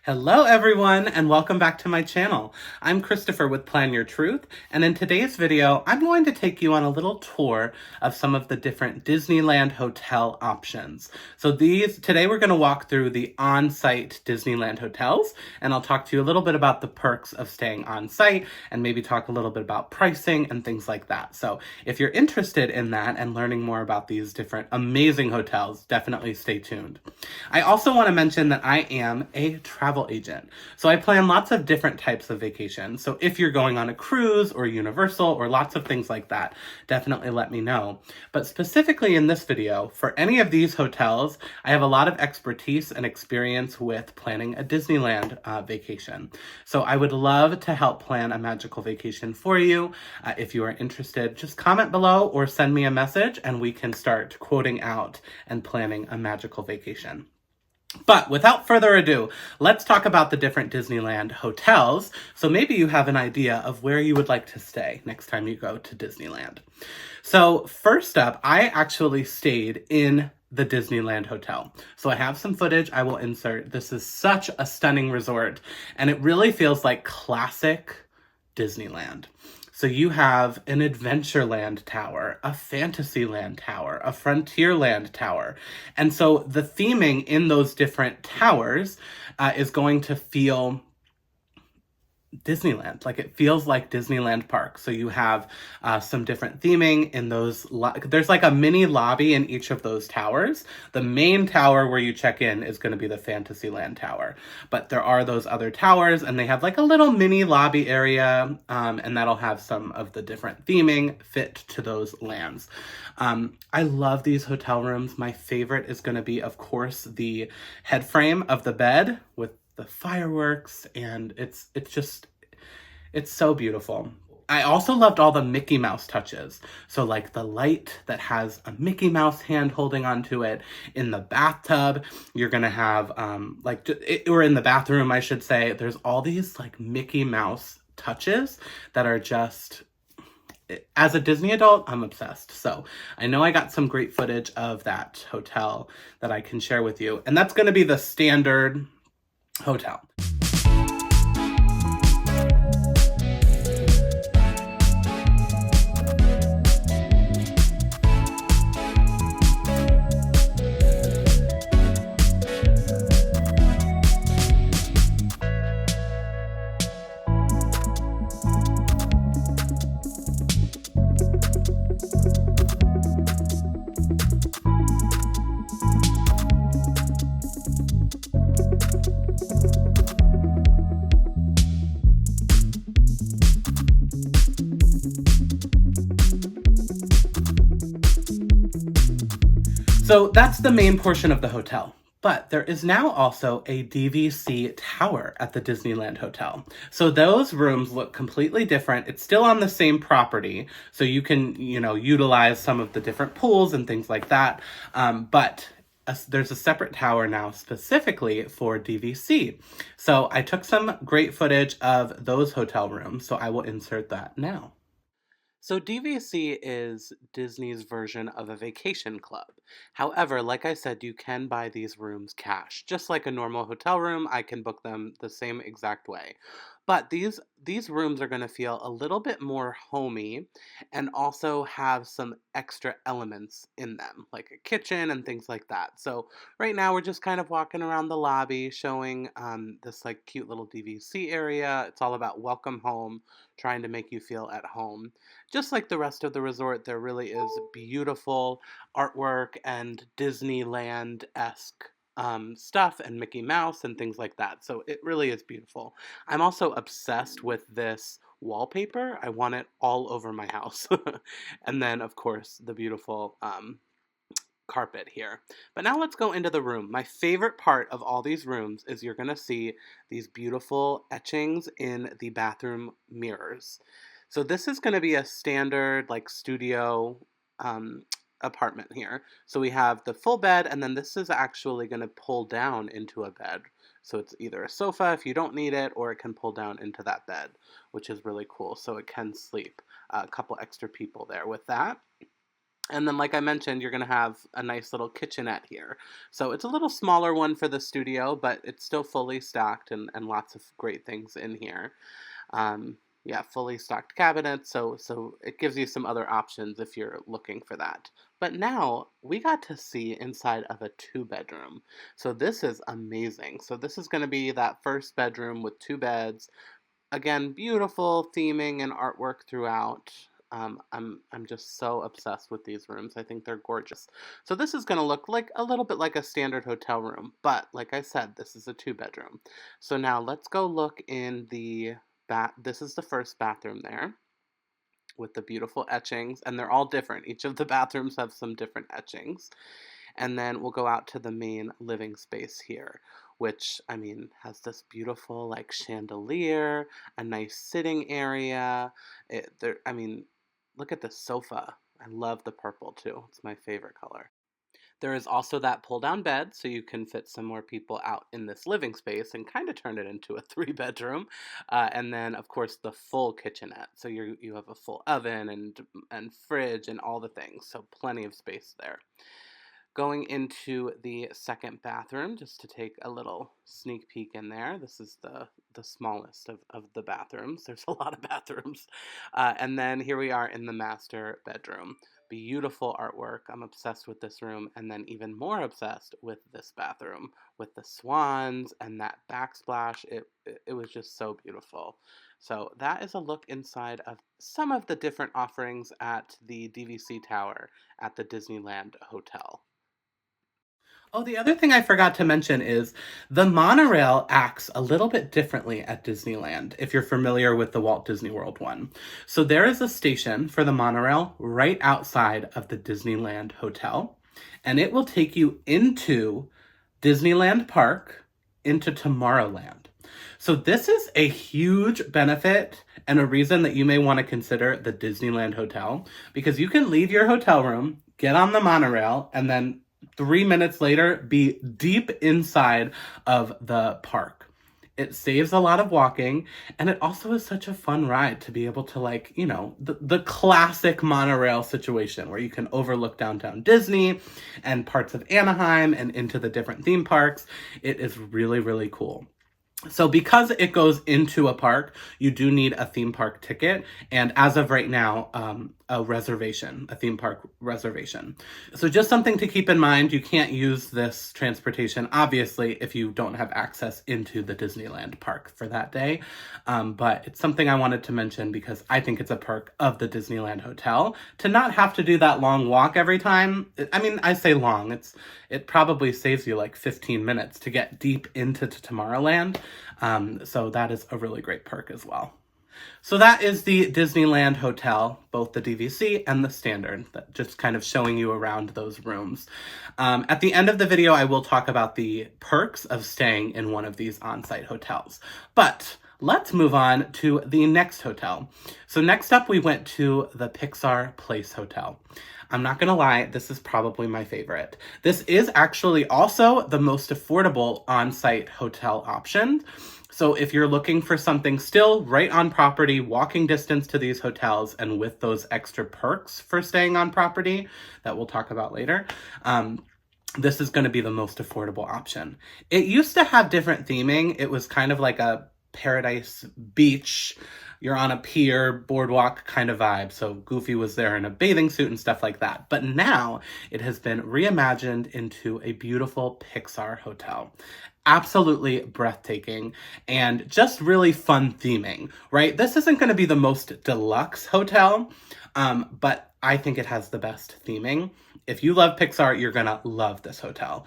Hello everyone and welcome back to my channel. I'm Christopher with Plan Your Truth, and in today's video I'm going to take you on a little tour of some of the different Disneyland hotel options. So today we're going to walk through the on-site Disneyland hotels, and I'll talk to you a little bit about the perks of staying on-site and maybe talk a little bit about pricing and things like that. So if you're interested in that and learning more about these different amazing hotels, definitely stay tuned. I also want to mention that I am a travel agent. So I plan lots of different types of vacations. So if you're going on a cruise or Universal or lots of things like that, definitely let me know. But specifically in this video, for any of these hotels, I have a lot of expertise and experience with planning a Disneyland vacation. So I would love to help plan a magical vacation for you. If you are interested, just comment below or send me a message and we can start quoting out and planning a magical vacation. But without further ado, let's talk about the different Disneyland hotels, so maybe you have an idea of where you would like to stay next time you go to Disneyland. So first up, I actually stayed in the Disneyland Hotel. So I have some footage I will insert. This is such a stunning resort, and it really feels like classic Disneyland. So you have an Adventureland tower, a Fantasyland tower, a Frontierland tower. And so the theming in those different towers is going to feel Disneyland. Like it feels like Disneyland Park. So you have some different theming in those. There's like a mini lobby in each of those towers. The main tower where you check in is going to be the Fantasyland tower. But there are those other towers and they have like a little mini lobby area and that'll have some of the different theming fit to those lands. I love these hotel rooms. My favorite is going to be, of course, the head frame of the bed with the fireworks, and it's so beautiful. I also loved all the Mickey Mouse touches. So like the light that has a Mickey Mouse hand holding onto it. In the bathtub, you're gonna have or in the bathroom, I should say, there's all these like Mickey Mouse touches that are just, as a Disney adult, I'm obsessed. So I know I got some great footage of that hotel that I can share with you, and that's gonna be the standard hotel. So that's the main portion of the hotel. But there is now also a DVC tower at the Disneyland Hotel. So those rooms look completely different. It's still on the same property, so you can, utilize some of the different pools and things like that. But there's a separate tower now specifically for DVC. So I took some great footage of those hotel rooms, so I will insert that now. So DVC is Disney's version of a vacation club. However, like I said, you can buy these rooms cash. Just like a normal hotel room, I can book them the same exact way. But these rooms are going to feel a little bit more homey and also have some extra elements in them, like a kitchen and things like that. So right now we're just kind of walking around the lobby showing this like cute little DVC area. It's all about welcome home, trying to make you feel at home. Just like the rest of the resort, there really is beautiful artwork and Disneyland-esque stuff and Mickey Mouse and things like that. So it really is beautiful. I'm also obsessed with this wallpaper. I want it all over my house. And then, of course, the beautiful carpet here. But now let's go into the room. My favorite part of all these rooms is you're going to see these beautiful etchings in the bathroom mirrors. So this is going to be a standard like studio apartment here. So we have the full bed, and then this is actually going to pull down into a bed. So it's either a sofa if you don't need it, or it can pull down into that bed, which is really cool. So it can sleep a couple extra people there with that. And then, like I mentioned, you're going to have a nice little kitchenette here. So it's a little smaller one for the studio, but it's still fully stocked and lots of great things in here. Yeah, fully stocked cabinets, so it gives you some other options if you're looking for that. But now we got to see inside of a two-bedroom. So this is amazing. So this is going to be that first bedroom with two beds. Again, beautiful theming and artwork throughout. I'm just so obsessed with these rooms. I think they're gorgeous. So this is going to look like a little bit like a standard hotel room, but like I said, this is a two-bedroom. So now let's go look in the bath. This is the first bathroom there with the beautiful etchings, and they're all different. Each of the bathrooms have some different etchings. And then we'll go out to the main living space here, which, I mean, has this beautiful, like, chandelier, a nice sitting area. I mean, look at the sofa. I love the purple, too. It's my favorite color. There is also that pull-down bed, so you can fit some more people out in this living space and kind of turn it into a three-bedroom. And then, of course, the full kitchenette. So you have a full oven and fridge and all the things, so plenty of space there. Going into the second bathroom, just to take a little sneak peek in there. This is the smallest of the bathrooms. There's a lot of bathrooms. And then here we are in the master bedroom. Beautiful artwork. I'm obsessed with this room, and then even more obsessed with this bathroom with the swans and that backsplash. It was just so beautiful. So that is a look inside of some of the different offerings at the DVC Tower at the Disneyland Hotel. Oh, the other thing I forgot to mention is the monorail acts a little bit differently at Disneyland, if you're familiar with the Walt Disney World one. So there is a station for the monorail right outside of the Disneyland Hotel, and it will take you into Disneyland Park, into Tomorrowland. So this is a huge benefit and a reason that you may want to consider the Disneyland Hotel, because you can leave your hotel room, get on the monorail, and then 3 minutes later, be deep inside of the park. It saves a lot of walking, and it also is such a fun ride to be able to, like, you know, the classic monorail situation where you can overlook downtown Disney and parts of Anaheim and into the different theme parks. It is really, really cool. So because it goes into a park, you do need a theme park ticket, and as of right now, a theme park reservation. So just something to keep in mind, you can't use this transportation, obviously, if you don't have access into the Disneyland park for that day. But it's something I wanted to mention because I think it's a perk of the Disneyland Hotel to not have to do that long walk every time. I mean, I say long, it probably saves you like 15 minutes to get deep into Tomorrowland. So that is a really great perk as well. So that is the Disneyland Hotel, both the DVC and the standard, that just kind of showing you around those rooms. At the end of the video, I will talk about the perks of staying in one of these on-site hotels. But let's move on to the next hotel. So next up, we went to the Pixar Place Hotel. I'm not gonna lie, this is probably my favorite. This is actually also the most affordable on-site hotel option. So if you're looking for something still right on property, walking distance to these hotels, and with those extra perks for staying on property that we'll talk about later, this is going to be the most affordable option. It used to have different theming. It was kind of like a paradise beach, you're on a pier, boardwalk kind of vibe. So Goofy was there in a bathing suit and stuff like that. But now it has been reimagined into a beautiful Pixar hotel. Absolutely breathtaking and just really fun theming, right? This isn't going to be the most deluxe hotel, but I think it has the best theming. If you love Pixar, you're going to love this hotel.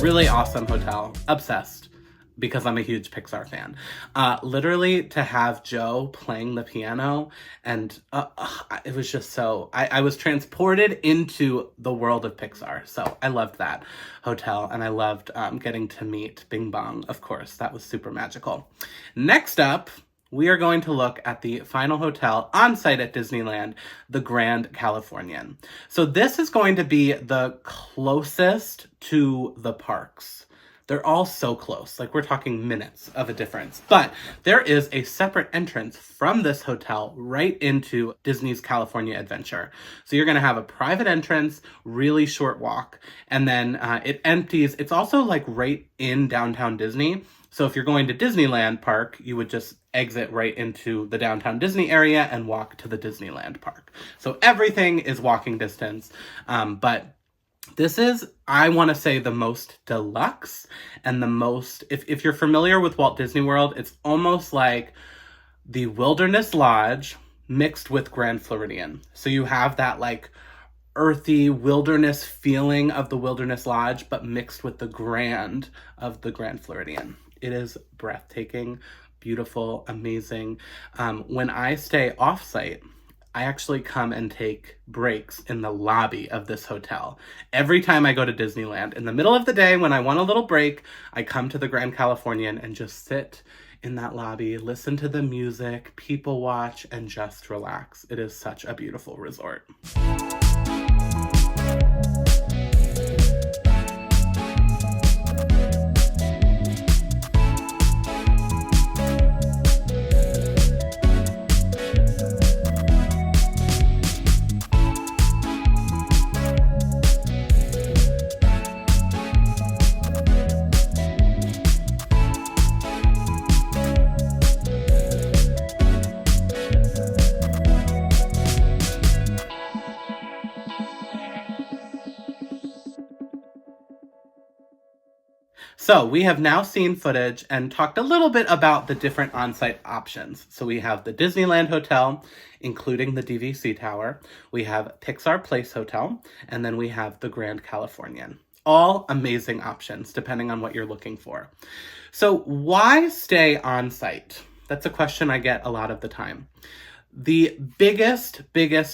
Really awesome hotel. Obsessed. Because I'm a huge Pixar fan. Literally to have Joe playing the piano and it was just so, I was transported into the world of Pixar. So I loved that hotel and I loved getting to meet Bing Bong, of course. That was super magical. Next up, we are going to look at the final hotel on site at Disneyland, the Grand Californian. So this is going to be the closest to the parks. They're all so close, like we're talking minutes of a difference. But there is a separate entrance from this hotel right into Disney's California Adventure. So you're gonna have a private entrance, really short walk, and then it empties. It's also like right in downtown Disney. So if you're going to Disneyland Park, you would just exit right into the downtown Disney area and walk to the Disneyland Park. So everything is walking distance, but this is, I want to say, the most deluxe and the most, if you're familiar with Walt Disney World, it's almost like the Wilderness Lodge mixed with Grand Floridian. So you have that like earthy wilderness feeling of the Wilderness Lodge, but mixed with the grand of the Grand Floridian. It is breathtaking, beautiful, amazing. When I stay off-site, I actually come and take breaks in the lobby of this hotel. Every time I go to Disneyland, in the middle of the day when I want a little break, I come to the Grand Californian and just sit in that lobby, listen to the music, people watch, and just relax. It is such a beautiful resort. So we have now seen footage and talked a little bit about the different on-site options. So we have the Disneyland Hotel, including the DVC Tower. We have Pixar Place Hotel, and then we have the Grand Californian. All amazing options, depending on what you're looking for. So why stay on-site? That's a question I get a lot of the time. The biggest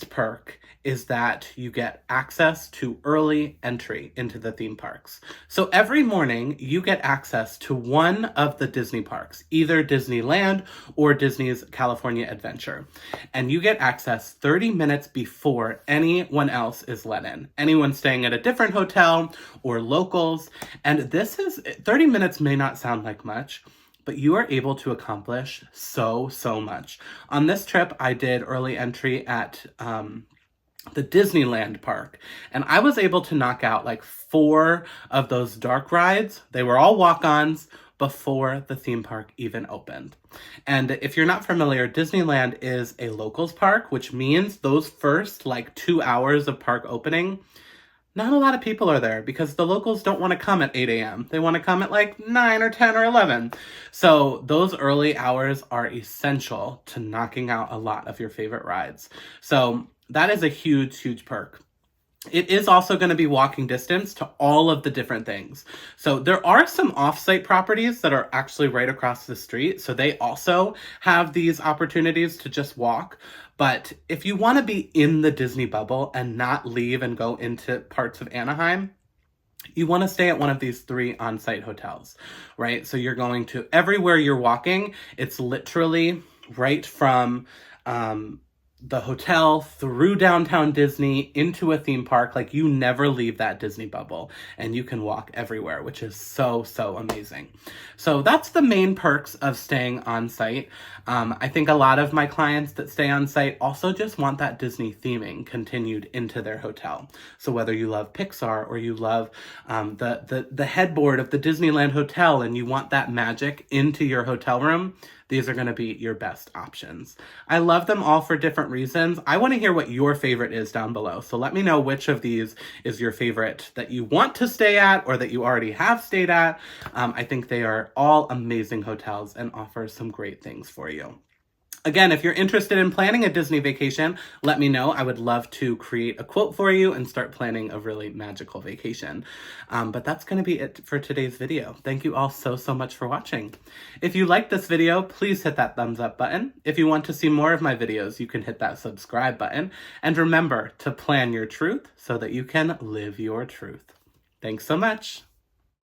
perk is that you get access to early entry into the theme parks. So every morning you get access to one of the Disney parks, either Disneyland or Disney's California Adventure. And you get access 30 minutes before anyone else is let in. Anyone staying at a different hotel or locals. And this is, 30 minutes may not sound like much, but you are able to accomplish so much. On this trip, I did early entry at the Disneyland park, and I was able to knock out like 4 of those dark rides. They were all walk-ons before the theme park even opened. And if you're not familiar, Disneyland is a locals park, which means those first like 2 hours of park opening, not a lot of people are there because the locals don't want to come at 8 a.m. They want to come at like 9 or 10 or 11. So those early hours are essential to knocking out a lot of your favorite rides. So that is a huge perk. It is also going to be walking distance to all of the different things. So there are some off-site properties that are actually right across the street. So they also have these opportunities to just walk. But if you want to be in the Disney bubble and not leave and go into parts of Anaheim, you want to stay at one of these 3 on-site hotels, right? So you're going to, everywhere you're walking, it's literally right from the hotel through downtown Disney into a theme park. Like you never leave that Disney bubble and you can walk everywhere, which is so amazing. So that's the main perks of staying on site. I think a lot of my clients that stay on site also just want that Disney theming continued into their hotel. So whether you love Pixar or you love the headboard of the Disneyland Hotel and you want that magic into your hotel room, these are going to be your best options. I love them all for different reasons. I want to hear what your favorite is down below. So let me know which of these is your favorite that you want to stay at or that you already have stayed at. I think they are all amazing hotels and offer some great things for you. Again, if you're interested in planning a Disney vacation, let me know. I would love to create a quote for you and start planning a really magical vacation. But that's going to be it for today's video. Thank you all so much for watching. If you liked this video, please hit that thumbs up button. If you want to see more of my videos, you can hit that subscribe button. And remember to plan your truth so that you can live your truth. Thanks so much.